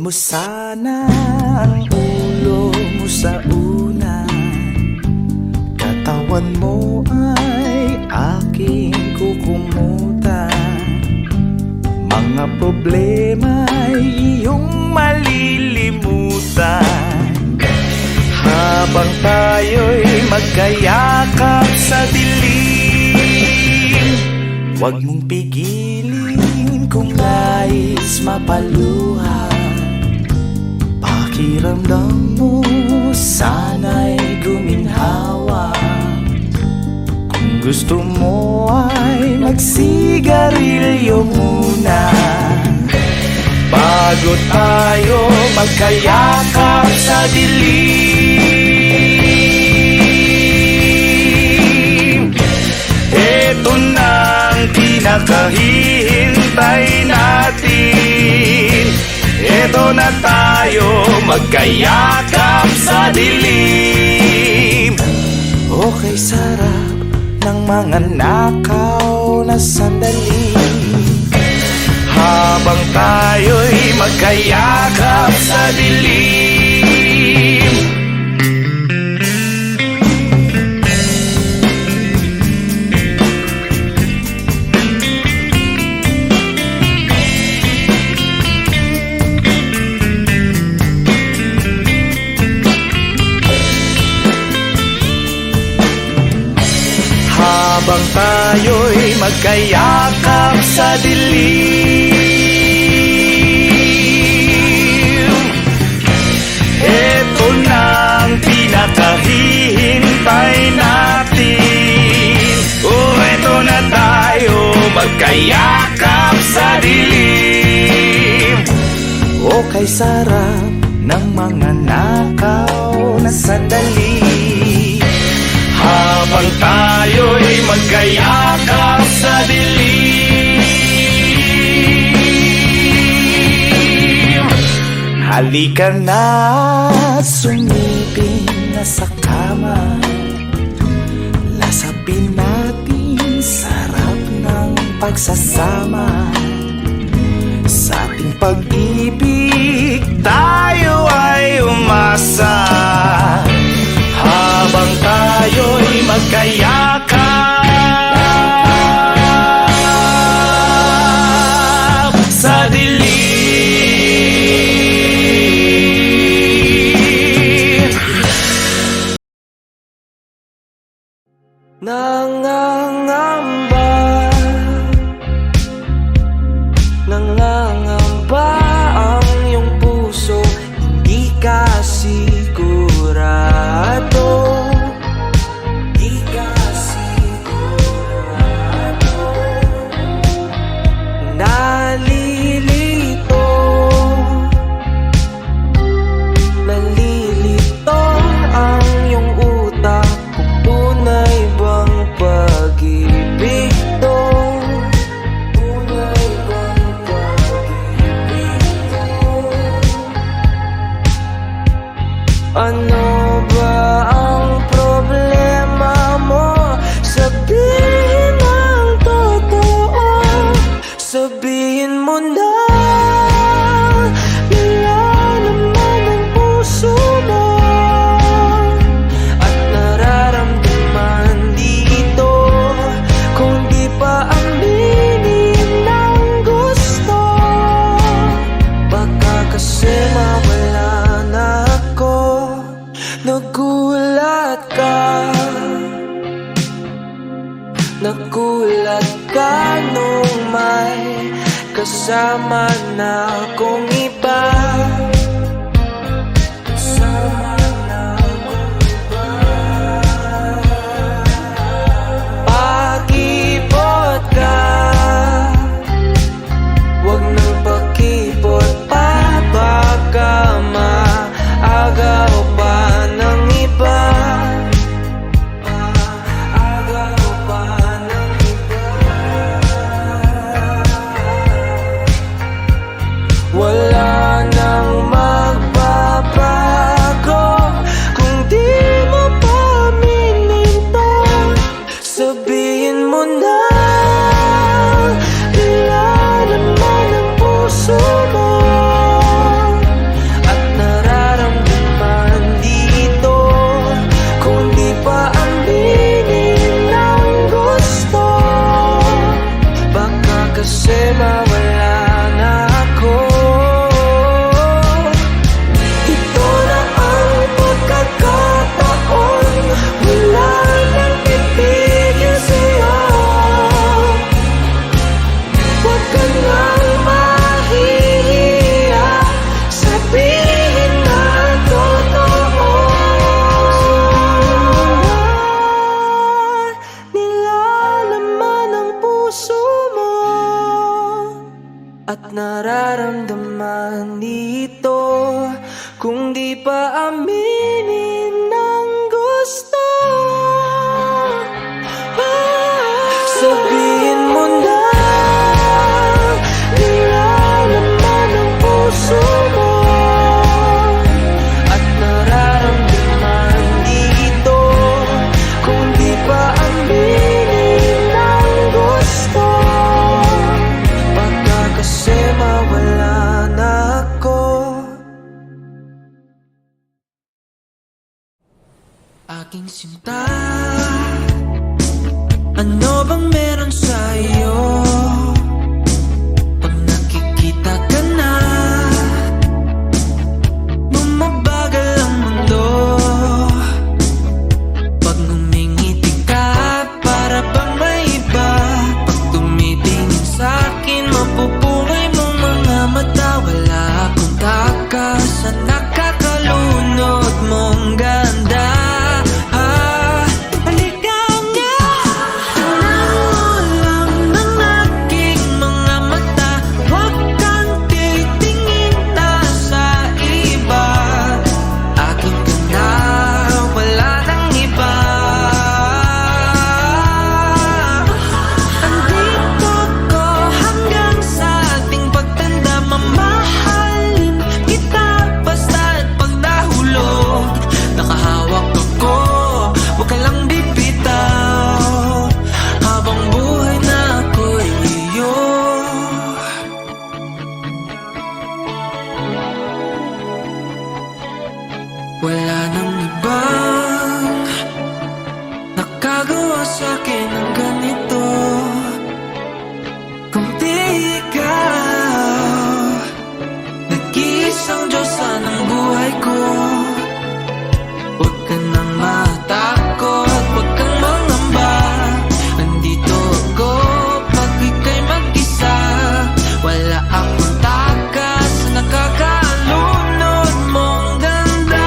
mo sana ang ulo mo sa unan, katawan mo ay aking kukumutan. Mga problema ay iyong malilimutan, habang tayo'y magkayakap sa dilim. Huwag mong pigilin kung nais mapaluha, pakiramdam mo sana'y guminhawa. Kung gusto mo ay magsigarilyo muna, bago tayo magkayakap sa dilim. Ito na ang pinakahihintay natin, ito na tayo magkayakap sa dilim. Okay, sarap ng mga nakaw na sandali, habang tayo'y magkayakap sa dilim. Habang tayo'y magkayakap sa dilim, eto na ang pinakahihintay natin. Oh, eto na tayo magkayakap sa dilim. Okay, sarap ng mga nakaw na sandali, habang tayo'y magkayakap sa dilim. Halika na, sumiping na sa kama, lasapin natin sarap ng pagsasama. Sa ating pag-ibig tayo ay umasa, habang tayo'y magkayakap sa dilim. Nangangamba, nangangamba ang iyong puso, hindi ka sigurado. Nalilito ang iyong utak, kung tunay bang pag-ibig to? Tunay bang pag-ibig to? Ano ba ang problema mo? Sabihin ang totoo, sabihin mo na. Nagulat ka nung may kasama na akong iba. Kasama na akong iba. Pakipot ka, huwag nang pakipot pa, baka maagaw pa ng iba. Wala at nararamdaman nito. Kung di pa aminin ng gusto, sabihin mo na nilalaman ng puso mo at nararamdaman dito. Kung di pa aminin ng gusto, baka kasi mawala na ako. Aking sinta, ano bang meron sa'yo? Pag nakikita ka na, bumabagal ang mundo. Pag ngumingiti ka, para bang may iba. Pag tumitingin sa'kin, mapupungay mong mga mata. Wala akong takas sa nakakalunod mong ganda. Wala nang ibang nakagawa sa'kin ng ganito. Kung di ikaw, nag-iisang Diyosa ng buhay ko. Huwag ka nang matakot, huwag kang mangamba. Andito ako pag ika'y mag-isa. Wala akong takas sa nakakalunod mong ganda.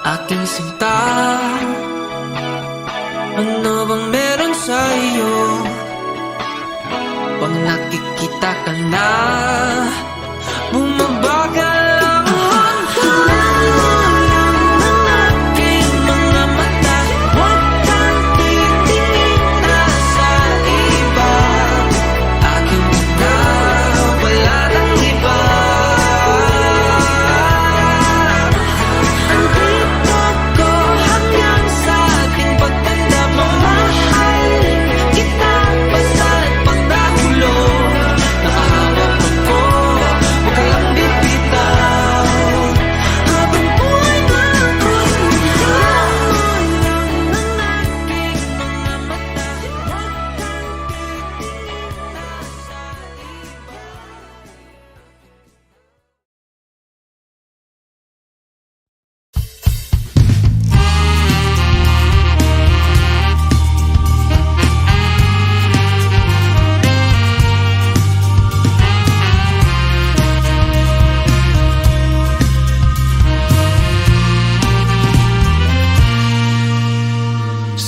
Aking sinta, ano bang meron sa'yo? Pag nakikita ka na, bumabagal ang mundo. Aking mga mata, huwag kang titingin na sa iba. Aking na, wala nang iba.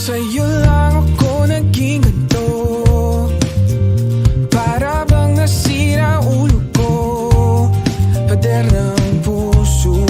Sa'yo lang ako naging ganito. Para bang nasira ulo ko. Pader ng puso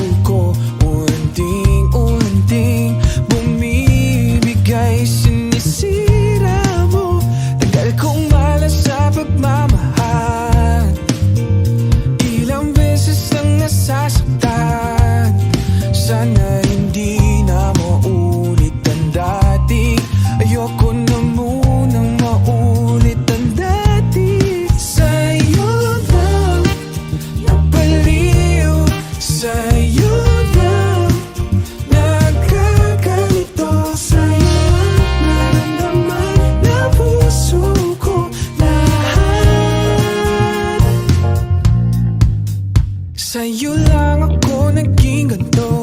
Sa'yo lang ako naging ganito.